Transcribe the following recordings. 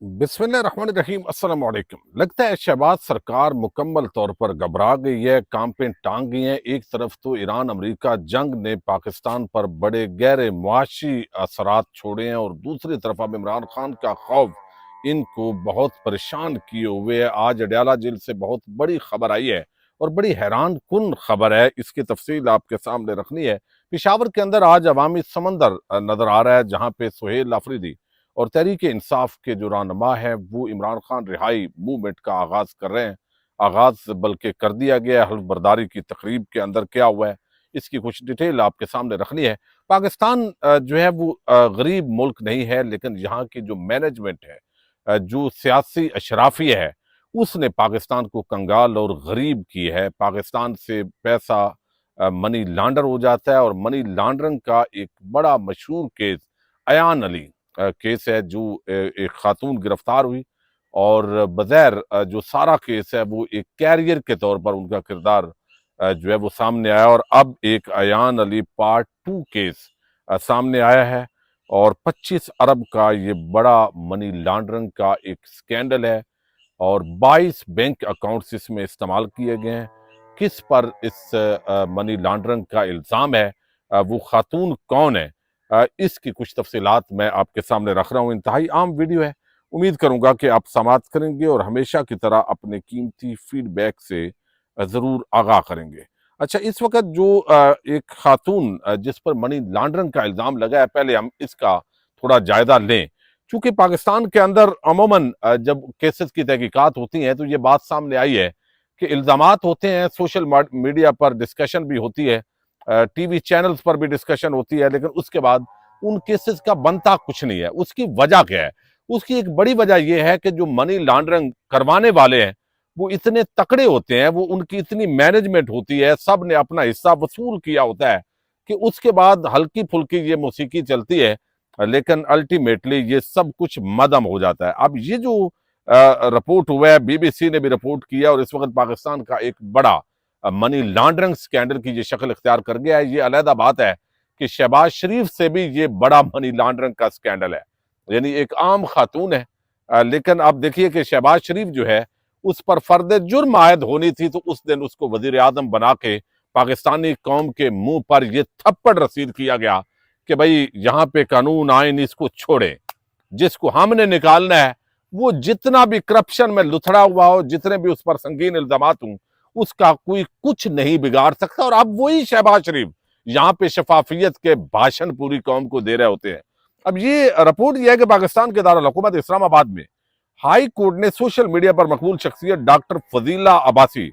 बिस्मिल्लाहिर्रहमानिर्रहीम अस्सलाम वालेकुम। लगता है शहबाज सरकार मुकम्मल तौर पर घबरा गई है, काम पे टांग गई है। एक तरफ तो ईरान अमेरिका जंग ने पाकिस्तान पर बड़े गहरे मुआशी असरात छोड़े हैं और दूसरी तरफ अब इमरान खान का खौफ इनको बहुत परेशान किए हुए है। आज अडयाला जेल से बहुत बड़ी खबर आई है और बड़ी हैरान कुन खबर है, इसकी तफसील आपके सामने रखनी है। पिशावर के अंदर आज अवामी समंदर नजर आ रहा है, जहां पे सुहेल अफरीदी और तहरीक इंसाफ के जो रहनुमा है वो इमरान खान रिहाई मूवमेंट का आगाज कर रहे हैं। आगाज बल्कि कर दिया गया है। हल्फ बर्दारी की तकरीब के अंदर क्या हुआ है, इसकी कुछ डिटेल आपके सामने रखनी है। पाकिस्तान जो है वो गरीब मुल्क नहीं है, लेकिन यहाँ की जो मैनेजमेंट है, जो सियासी अशराफिया है, उसने पाकिस्तान को कंगाल और गरीब की है। पाकिस्तान से पैसा मनी लॉन्डर हो जाता है और मनी लॉन्ड्रिंग का एक बड़ा मशहूर केस अयान अली केस है, जो एक खातून गिरफ्तार हुई और बगैर जो सारा केस है वो एक कैरियर के तौर पर उनका किरदार जो है वो सामने आया और अब एक अयान अली पार्ट 2 केस सामने आया है और 25 अरब का ये बड़ा मनी लॉन्ड्रिंग का एक स्कैंडल है और 22 बैंक अकाउंट्स इसमें इस्तेमाल किए गए हैं। किस पर इस मनी लॉन्ड्रिंग का इल्ज़ाम है, वो खातून कौन है, इसकी कुछ तफसीलात मैं आपके सामने रख रहा हूँ। इंतहाई आम वीडियो है, उम्मीद करूंगा कि आप समाअत करेंगे और हमेशा की तरह अपने कीमती फीडबैक से ज़रूर आगाह करेंगे। अच्छा, इस वक्त जो एक खातून जिस पर मनी लॉन्ड्रिंग का इल्ज़ाम लगा है, पहले हम इसका थोड़ा जायजा लें। चूंकि पाकिस्तान के अंदर अमूमन जब केसेस की तहकीकात होती हैं तो ये बात सामने आई है कि इल्ज़ामात होते हैं, सोशल मीडिया पर डिस्कशन भी होती है, टीवी चैनल्स पर भी डिस्कशन होती है, लेकिन उसके बाद उन केसेस का बनता कुछ नहीं है। उसकी वजह क्या है? उसकी एक बड़ी वजह यह है कि जो मनी लॉन्ड्रिंग करवाने वाले हैं वो इतने तकड़े होते हैं, वो उनकी इतनी मैनेजमेंट होती है, सब ने अपना हिस्सा वसूल किया होता है कि उसके बाद हल्की फुल्की ये मौसीकी चलती है, लेकिन अल्टीमेटली ये सब कुछ मदम हो जाता है। अब ये जो रिपोर्ट हुआ है, बीबीसी ने भी रिपोर्ट किया और इस वक्त पाकिस्तान का एक बड़ा मनी लॉन्ड्रिंग स्कैंडल की ये शक्ल इख्तियार कर गया है। ये अलहदा बात है कि शहबाज शरीफ से भी ये बड़ा मनी लॉन्ड्रिंग का स्कैंडल है, यानी एक आम खातून है, लेकिन आप देखिए कि शहबाज शरीफ जो है उस पर फर्द जुर्म आयद होनी थी, तो उस दिन उसको वजीर आजम बना के पाकिस्तानी कौम के मुंह पर यह थप्पड़ रसीद किया गया कि भाई यहाँ पे कानून आइन इसको छोड़े, जिसको हमने निकालना है वो जितना भी करप्शन में लुथड़ा हुआ हो, जितने भी उस पर संगीन इल्जामात हों, उसका कोई कुछ नहीं बिगाड़ सकता। और अब वही शहबाज शरीफ यहाँ पे शफाफियत के भाषण पूरी कौम को दे रहे होते हैं। अब ये रिपोर्ट यह है कि पाकिस्तान के दारुल हुकूमत इस्लामाबाद में हाई कोर्ट ने सोशल मीडिया पर मकबूल शख्सियत डॉक्टर फजीला अब्बासी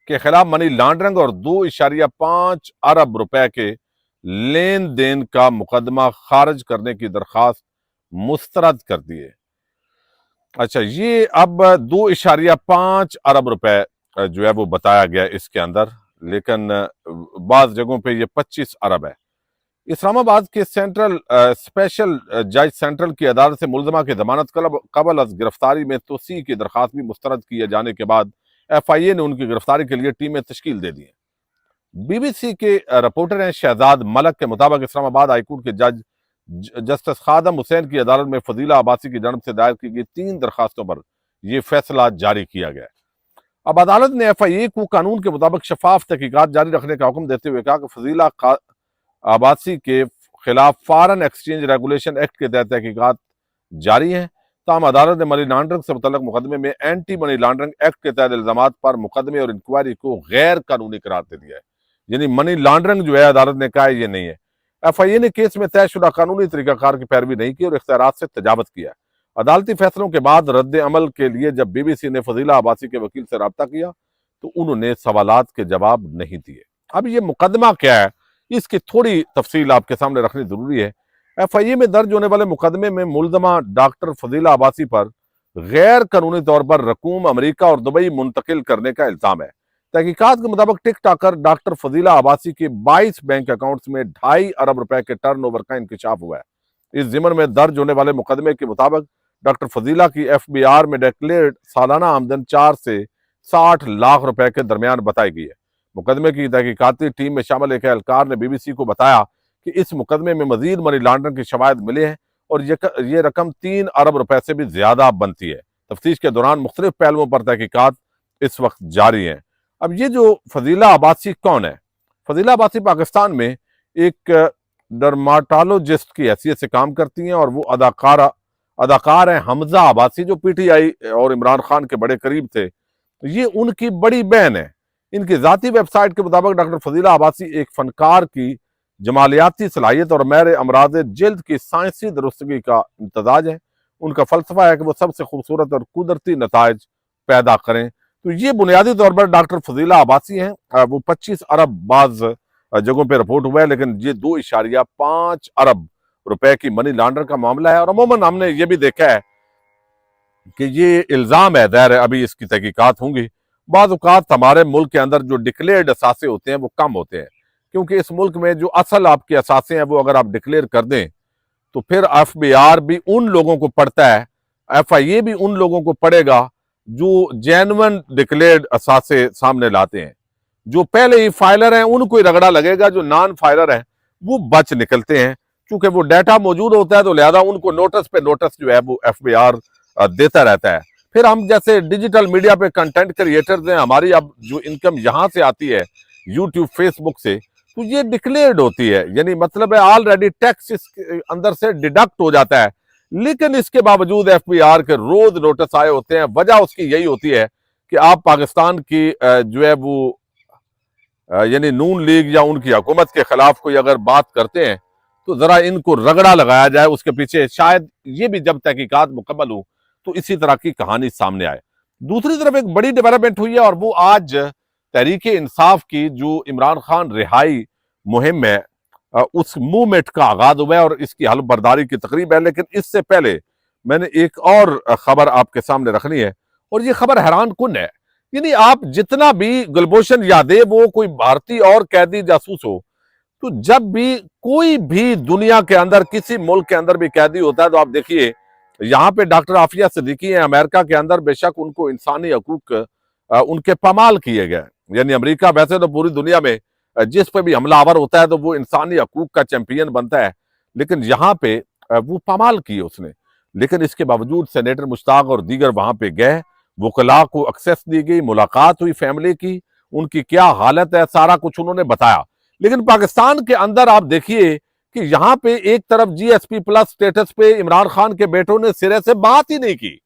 के खिलाफ मनी लॉन्ड्रिंग और 2.5 अरब रुपए के लेन देन का मुकदमा खारिज करने की दरखास्त मुस्तरद कर दी है। अच्छा, ये अब 2.5 अरब रुपए जो है वो बताया गया इसके अंदर, लेकिन बाज जगहों पे ये 25 अरब है। इस्लामाबाद के सेंट्रल स्पेशल जज सेंट्रल की अदालत से मुलजमा की जमानत कबल अज गिरफ्तारी में तोसी की दरखास्त भी मुस्तरद किए जाने के बाद FIA ने उनकी गिरफ्तारी के लिए टीमें तश्कील दे दी हैं। BBC के रिपोर्टर हैं शहजाद मलक के मुताबिक इस्लामाबाद हाईकोर्ट के जज जस्टिस खादम हुसैन की अदालत में फजीला अब्बासी की जानब से दायर की गई 3 दरखास्तों पर यह फैसला जारी किया गया। अब अदालत ने FIA को कानून के मुताबिक शफाफ तहकीकात जारी रखने का हुक्म देते हुए कहा कि फजीला अब्बासी के खिलाफ फॉरेन एक्सचेंज रेगुलेशन एक्ट के तहत तहकीकात जारी हैं। ताम अदालत ने मनी लॉन्ड्रिंग से मुतल्लक मुकदमे में एंटी मनी लॉन्ड्रिंग एक्ट के तहत इल्जामात पर मुकदमे और इंक्वायरी को गैर कानूनी करार दे दिया है। यानी मनी लॉन्ड्रिंग जो है अदालत ने कहा ये नहीं है। FIA ने केस में तयशुदा कानूनी तरीकाकार की पैरवी नहीं की और इख्तियारात से तजावत किया। अदालती फैसलों के बाद रद्द अमल के लिए जब BBC ने फजीला अब्बासी के वकील से रब्ता किया तो उन्होंने सवालात के जवाब नहीं दिए। अब ये मुकदमा क्या है, इसकी थोड़ी तफसील आपके सामने रखनी जरूरी है। FIA में दर्ज होने वाले मुकदमे में मुलजमा डॉक्टर फजीला अब्बासी पर गैर कानूनी तौर पर रकूम अमेरिका और दुबई मुंतकिल करने का इल्जाम है। तहकीकात के मुताबिक टिक टाकर डॉक्टर फजीला अब्बासी के 22 बैंक अकाउंट्स में 2.5 अरब रुपए के टर्नओवर का इंकशाफ हुआ है। इस जिम्न में दर्ज होने वाले मुकदमे के मुताबिक डॉक्टर फजीला की FBR में डिक्लेयर्ड सालाना आमदन 4 से 60 लाख रुपए के दरमियान बताई गई है। मुकदमे की तहकीकाती टीम में शामिल एक एहलकार ने BBC को बताया कि इस मुकदमे में मजीद मनी लॉन्ड्रिंग के शवाहिद मिले हैं और ये रकम 3 अरब रुपए से भी ज्यादा बनती है। तफ्तीश के दौरान मुख्तलिफ पहलुओं पर तहकीकात इस वक्त जारी हैं। अब ये जो फजीला अब्बासी कौन है? फजीला अब्बासी पाकिस्तान में एक डर्माटोलॉजिस्ट की हैसियत से काम करती हैं और वो अदाकार हैं हमजा अब्बासी, जो पीटीआई और इमरान खान के बड़े करीब थे। ये उनकी बड़ी बहन है। इनकी जाती वेबसाइट के मुताबिक डॉक्टर फजीला अब्बासी एक फनकार की जमालियाती सलाहियत और मैर अमराज जल्द की साइंसी दुरुस्तगी का इम्तजाज है। उनका फलसफा है कि वो सबसे खूबसूरत और कुदरती नताइज पैदा करें। तो ये बुनियादी तौर पर डॉक्टर फजीला अब्बासी हैं। वो 25 अरब बाज जगहों पर रिपोर्ट हुआ है, लेकिन ये 2.5 अरब रुपए की मनी लॉन्डर का मामला है। और अमूमन हमने ये भी देखा है कि ये इल्जाम है, ज़ाहिर है अभी इसकी तहकीकात होंगी। बाज़ औक़ात हमारे मुल्क के अंदर जो डिक्लेयर्ड असासे होते हैं वो कम होते हैं, क्योंकि इस मुल्क में जो असल आपके असासे हैं वो अगर आप डिक्लेयर कर दें तो फिर FBI भी उन लोगों को पढ़ता है, FIA भी उन लोगों को पढ़ेगा जो जेन्युइन डिक्लेयर्ड असासे सामने लाते हैं। जो पहले ही फाइलर हैं उनको ही रगड़ा लगेगा, जो नॉन फाइलर हैं वो बच निकलते हैं। क्योंकि वो डाटा मौजूद होता है तो लिहाजा उनको नोटिस पे नोटिस जो है वो FBI देता रहता है। फिर हम जैसे डिजिटल मीडिया पे कंटेंट क्रिएटर्स हैं, हमारी अब जो इनकम यहाँ से आती है यूट्यूब फेसबुक से, तो ये डिक्लेयर्ड होती है, यानी मतलब है ऑलरेडी टैक्स इसके अंदर से डिडक्ट हो जाता है। लेकिन इसके बावजूद FBI के रोज नोटिस आए होते हैं। वजह उसकी यही होती है कि आप पाकिस्तान की जो है वो यानी नून लीग या उनकी हुकूमत के खिलाफ कोई अगर बात करते हैं तो जरा इनको रगड़ा लगाया जाए। उसके पीछे शायद ये भी जब तहकीकात मुकम्मल हो तो इसी तरह की कहानी सामने आए। दूसरी तरफ एक बड़ी डेवलपमेंट हुई है और वो आज तहरीक इंसाफ की जो इमरान खान रिहाई मुहिम है उस मूवमेंट का आगाज हुआ है और इसकी हल्फ बर्दारी की तकरीब है। लेकिन इससे पहले मैंने एक और खबर आपके सामने रखनी है और ये खबर हैरान कुन है। यानी आप जितना भी गुलभूषण यादव वो कोई भारतीय और कैदी जासूस हो, तो जब भी कोई भी दुनिया के अंदर किसी मुल्क के अंदर भी कैदी होता है तो आप देखिए यहाँ पे डॉक्टर आफिया सिद्दीकी हैं अमेरिका के अंदर, बेशक उनको इंसानी हकूक उनके पामाल किए गए। यानी अमेरिका वैसे तो पूरी दुनिया में जिस पे भी हमलावर होता है तो वो इंसानी हकूक का चैंपियन बनता है, लेकिन यहाँ पे वो पामाल किए उसने। लेकिन इसके बावजूद सेनेटर मुश्ताक और दीगर वहां पे गए, वकला को एक्सेस दी गई, मुलाकात हुई फैमिली की, उनकी क्या हालत है सारा कुछ उन्होंने बताया। लेकिन पाकिस्तान के अंदर आप देखिए कि यहाँ पे एक तरफ GSP+ स्टेटस पे इमरान खान के बेटों ने सिरे से बात ही नहीं की।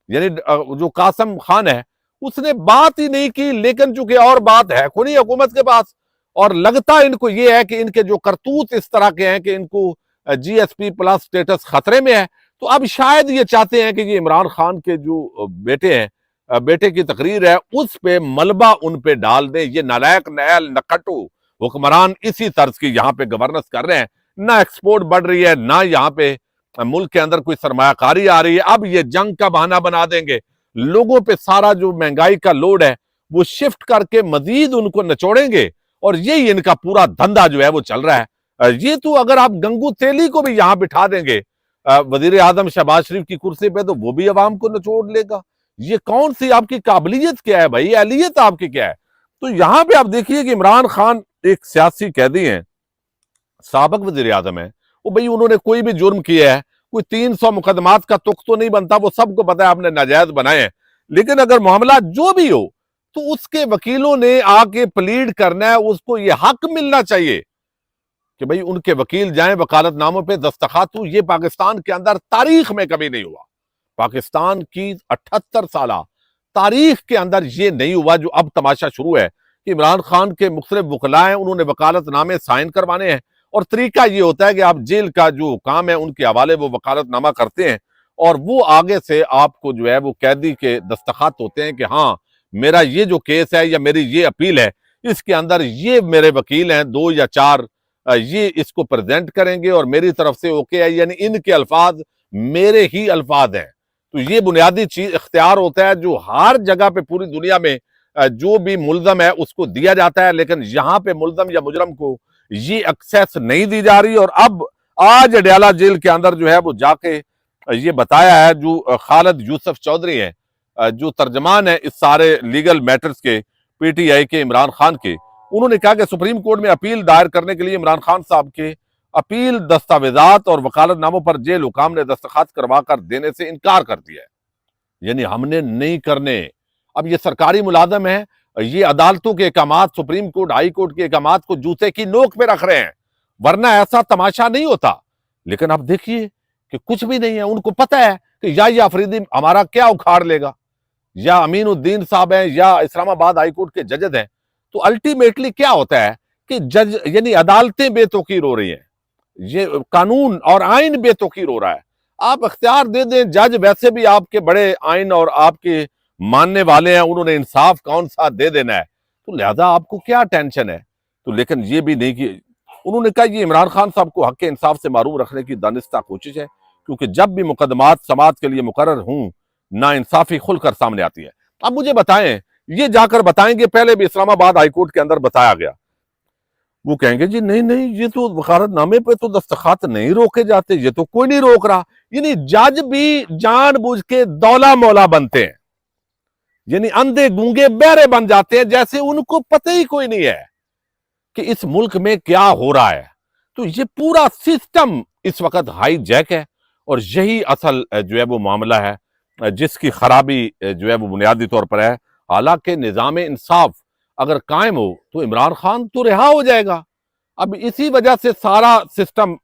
यानी जो कासिम खान है उसने बात ही नहीं की, लेकिन चूंकि और बात है खुनी हुकूमत के पास और लगता इनको ये है कि इनके जो करतूत इस तरह के हैं कि इनको GSP+ स्टेटस खतरे में है, तो अब शायद ये चाहते हैं कि ये इमरान खान के जो बेटे हैं, बेटे की तकरीर है उस पे मलबा उन पे डाल दें। ये नालायक नैल नकटू हुक्मरान इसी तर्ज की यहाँ पे गवर्नेंस कर रहे हैं। ना एक्सपोर्ट बढ़ रही है, ना यहाँ पे मुल्क के अंदर कोई सरमायाकारी आ रही है। अब ये जंग का बहाना बना देंगे, लोगों पे सारा जो महंगाई का लोड है वो शिफ्ट करके मजीद उनको निचोड़ेंगे और यही इनका पूरा धंधा जो है वो चल रहा है। ये तो अगर आप गंगू तेली को भी यहां बिठा देंगे वजीर आजम शहबाज शरीफ की कुर्सी पे, तो वो भी अवाम को निचोड़ लेगा। ये कौन सी आपकी काबिलियत क्या है भाई, अहलियत आपकी क्या है? तो यहां पे आप देखिए कि इमरान खान एक सियासी कैदी हैं, साबिक वजीर आजम है। वो भाई उन्होंने कोई भी जुर्म किया है, कोई 300 मुकदमात का तुक तो नहीं बनता, वो सबको पता है आपने नाजायज बनाए हैं। लेकिन अगर मामला जो भी हो तो उसके वकीलों ने आके प्लीड करना है, उसको ये हक मिलना चाहिए कि भाई उनके वकील जाएं, वकालतनामों पे दस्तखत हो। ये पाकिस्तान के अंदर तारीख में कभी नहीं हुआ। पाकिस्तान की 78 साल तारीख के अंदर ये नहीं हुआ जो अब तमाशा शुरू है कि इमरान खान के मुख्तलिफ वकला हैं, उन्होंने वकालतनामे साइन करवाने हैं और तरीका ये होता है कि आप जेल का जो काम है उनके हवाले वो वकालतनामा करते हैं और वो आगे से आपको जो है वो कैदी के दस्तखत होते हैं कि हाँ मेरा ये जो केस है या मेरी ये अपील है इसके अंदर ये मेरे वकील हैं 2 या 4 ये इसको प्रेजेंट करेंगे और मेरी तरफ से ओके है, यानी इनके अल्फाज मेरे ही अल्फाज हैं। तो ये बुनियादी चीज इख्तियार होता है जो हर जगह पे पूरी दुनिया में जो भी मुल्जम है उसको दिया जाता है, लेकिन यहाँ पे मुल्जम या मुजरम को ये एक्सेस नहीं दी जा रही। और अब आज अडयाला जेल के अंदर जो है वो जाके ये बताया है जो खालिद यूसुफ चौधरी हैं, जो तर्जमान है इस सारे लीगल मैटर्स के PTI के इमरान खान के, उन्होंने कहा कि सुप्रीम कोर्ट में अपील दायर करने के लिए इमरान खान साहब के अपील दस्तावेजात और वकालतनामों पर जेल हुकाम ने दस्तखत करवा कर देने से इनकार कर दिया है, यानी हमने नहीं करने। अब ये सरकारी मुलाजम है, ये अदालतों के अहकामात, सुप्रीम कोर्ट, हाई कोर्ट के अहकामात को जूते की नोक पे रख रहे हैं, वरना ऐसा तमाशा नहीं होता। लेकिन अब देखिए कि कुछ भी नहीं है। उनको पता है कि या ये अफरीदी हमारा क्या उखाड़ लेगा, या अमीनुद्दीन साहब हैं, या इस्लामाबाद हाई कोर्ट के जजेस हैं। तो अल्टीमेटली क्या होता है कि जज यानी अदालतें बेतौकीर हो रही हैं, ये कानून और आइन बेतौकीर हो रहा है। आप अख्तियार दे दें, जज वैसे भी आपके बड़े आइन और आपके मानने वाले हैं, उन्होंने इंसाफ कौन सा दे देना है, तो लिहाजा आपको क्या टेंशन है। तो लेकिन ये भी नहीं कि उन्होंने कहा ये इमरान खान साहब को हक इंसाफ से महरूम रखने की दानिस्ता कोशिश है, क्योंकि जब भी मुकदमात समाज के लिए मुकर्रर हूं, ना इंसाफी खुलकर सामने आती है। अब मुझे बताएं, ये जाकर बताएंगे, पहले भी इस्लामाबाद हाईकोर्ट के अंदर बताया गया, वो कहेंगे जी नहीं नहीं, ये तो वकालतनामे पे तो दस्तखत नहीं रोके जाते, ये तो कोई नहीं रोक रहा। यानी जज भी जानबूझ के दौला मौला बनते हैं, यानी अंधे गूंगे बहरे बन जाते हैं, जैसे उनको पता ही कोई नहीं है कि इस मुल्क में क्या हो रहा है। तो ये पूरा सिस्टम इस वक्त हाईजैक है, और यही असल जो है वो मामला है जिसकी खराबी जो है वो बुनियादी तौर पर है। हालांकि निजाम इंसाफ अगर कायम हो तो इमरान खान तो रिहा हो जाएगा। अब इसी वजह से सारा सिस्टम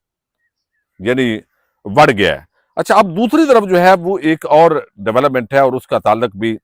यानी बढ़ गया है। अच्छा, अब दूसरी तरफ जो है वो एक और डेवलपमेंट है, और उसका ताल्लुक भी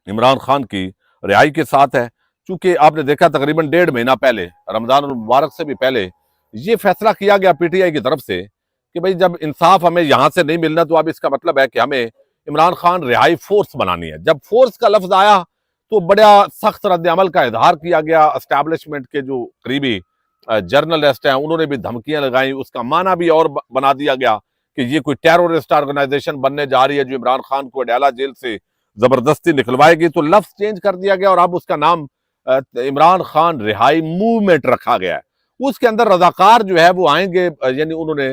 इमरान खान की रिहाई के साथ है। चूंकि आपने देखा तकरीबन 1.5 महीना पहले, रमजान मुबारक से भी पहले, ये फैसला किया गया पीटीआई की तरफ से कि भाई जब इंसाफ हमें यहां से नहीं मिलना, तो अब इसका मतलब है कि हमें इमरान खान रिहाई फोर्स बनानी है। जब फोर्स का लफ्ज आया तो बड़ा सख्त रद्द अमल का इजहार किया गया। एस्टैब्लिशमेंट के जो करीबी जर्नलिस्ट हैं उन्होंने भी धमकियां लगाई, उसका माना भी और बना दिया गया कि ये कोई टेररिस्ट ऑर्गेनाइजेशन बनने जा रही है जो इमरान खान को अडाला जेल से जबरदस्ती निकलवाएगी। तो लफ्ज चेंज कर दिया गया और अब उसका नाम इमरान खान रिहाई मूवमेंट रखा गया है। उसके अंदर रजाकार जो है वो आएंगे, यानी उन्होंने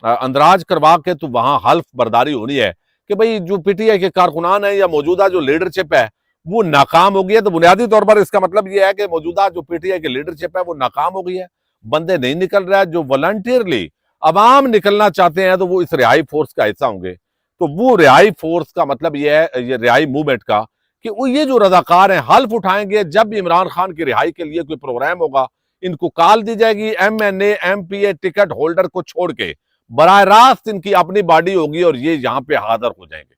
अंदराज करवा के तो वहां हल्फ बर्दारी होनी है कि भाई जो पीटीआई के कारकुनान है या मौजूदा जो लीडरशिप है वो नाकाम हो गई है। तो बुनियादी तौर पर इसका मतलब यह है कि मौजूदा जो पीटीआई की लीडरशिप है वो नाकाम हो गई है, बंदे नहीं निकल रहा है। जो वॉलंटियरली अवाम निकलना चाहते हैं तो वो इस रिहाई फोर्स का हिस्सा होंगे। तो वो रिहाई फोर्स का मतलब यह है, ये रिहाई मूवमेंट का, कि वो ये जो रजाकार हैं हल्फ उठाएंगे। जब भी इमरान खान की रिहाई के लिए कोई प्रोग्राम होगा, इनको कॉल दी जाएगी। एमएनए एमपीए टिकट होल्डर को छोड़ के बराह रास्त इनकी अपनी बॉडी होगी और ये यहाँ पे हाजिर हो जाएंगे।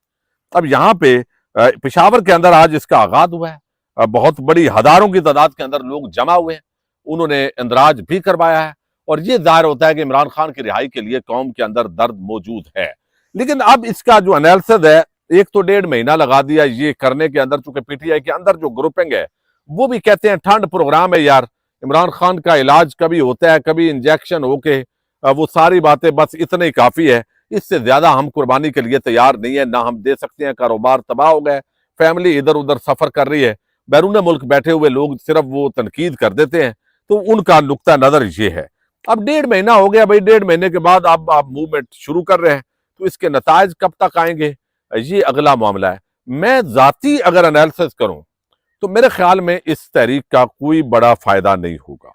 अब यहाँ पे पेशावर के अंदर आज इसका आगाज हुआ है। बहुत बड़ी हजारों की तादाद के अंदर लोग जमा हुए हैं, उन्होंने इंदराज भी करवाया है, और ये जाहिर होता है कि इमरान खान की रिहाई के लिए कौम के अंदर दर्द मौजूद है। लेकिन अब इसका जो एनालिसिस है, एक तो 1.5 महीना लगा दिया ये करने के अंदर, चूंकि पीटीआई के अंदर जो ग्रुपिंग है वो भी कहते हैं ठंड प्रोग्राम है यार, इमरान खान का इलाज कभी होता है, कभी इंजेक्शन होके, वो सारी बातें बस इतने ही काफी है, इससे ज्यादा हम कुर्बानी के लिए तैयार नहीं है, ना हम दे सकते हैं। कारोबार तबाह हो गए, फैमिली इधर उधर सफर कर रही है, बैरून मुल्क बैठे हुए लोग सिर्फ वो तनकीद कर देते हैं। तो उनका नुक्ता नजर ये है। अब 1.5 महीना हो गया भाई, 1.5 महीने के बाद अब आप मूवमेंट शुरू कर रहे हैं, तो इसके नतायज कब तक आएंगे ये अगला मामला है। मैं जाती अगर एनालिसिस करूं तो मेरे ख्याल में इस तहरीक का कोई बड़ा फायदा नहीं होगा।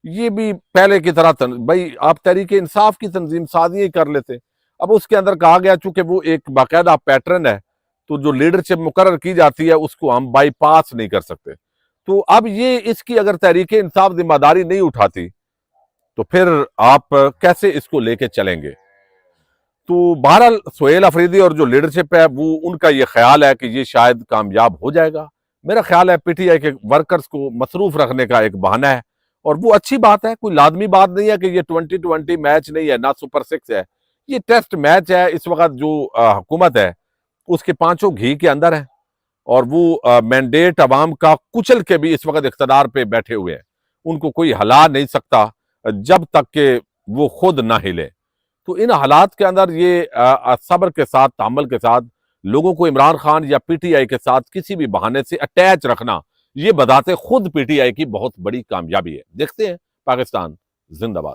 ये भी पहले की तरह भाई आप तहरीक इंसाफ की तंजीम साजी कर लेते। अब उसके अंदर कहा गया चूंकि वो एक बाकायदा पैटर्न है, तो जो लीडरशिप मुकर्रर की जाती है उसको हम बाईपास नहीं कर सकते। तो अब ये इसकी अगर तहरीक इंसाफ जिम्मेदारी नहीं उठाती तो फिर आप कैसे इसको लेके चलेंगे। तो बहरहाल सुहेल अफरीदी और जो लीडरशिप है वो उनका ये ख्याल है कि ये शायद कामयाब हो जाएगा। मेरा ख्याल है पीटीआई के वर्कर्स को मसरूफ रखने का एक बहाना है, और वो अच्छी बात है, कोई लाजमी बात नहीं है कि ये 2020 मैच नहीं है, ना सुपर 6 है, ये टेस्ट मैच है। इस वक्त जो हुकूमत है उसके 5 घी के अंदर है, और वो मैंडेट अवाम का कुचल के भी इस वक्त इख्तदार पे बैठे हुए हैं। उनको कोई हिला नहीं सकता जब तक के वो खुद ना हिले। तो इन हालात के अंदर ये सब्र के साथ, तामुल के साथ लोगों को इमरान खान या पीटीआई के साथ किसी भी बहाने से अटैच रखना, ये बताते खुद पीटीआई की बहुत बड़ी कामयाबी है। देखते हैं, पाकिस्तान जिंदाबाद।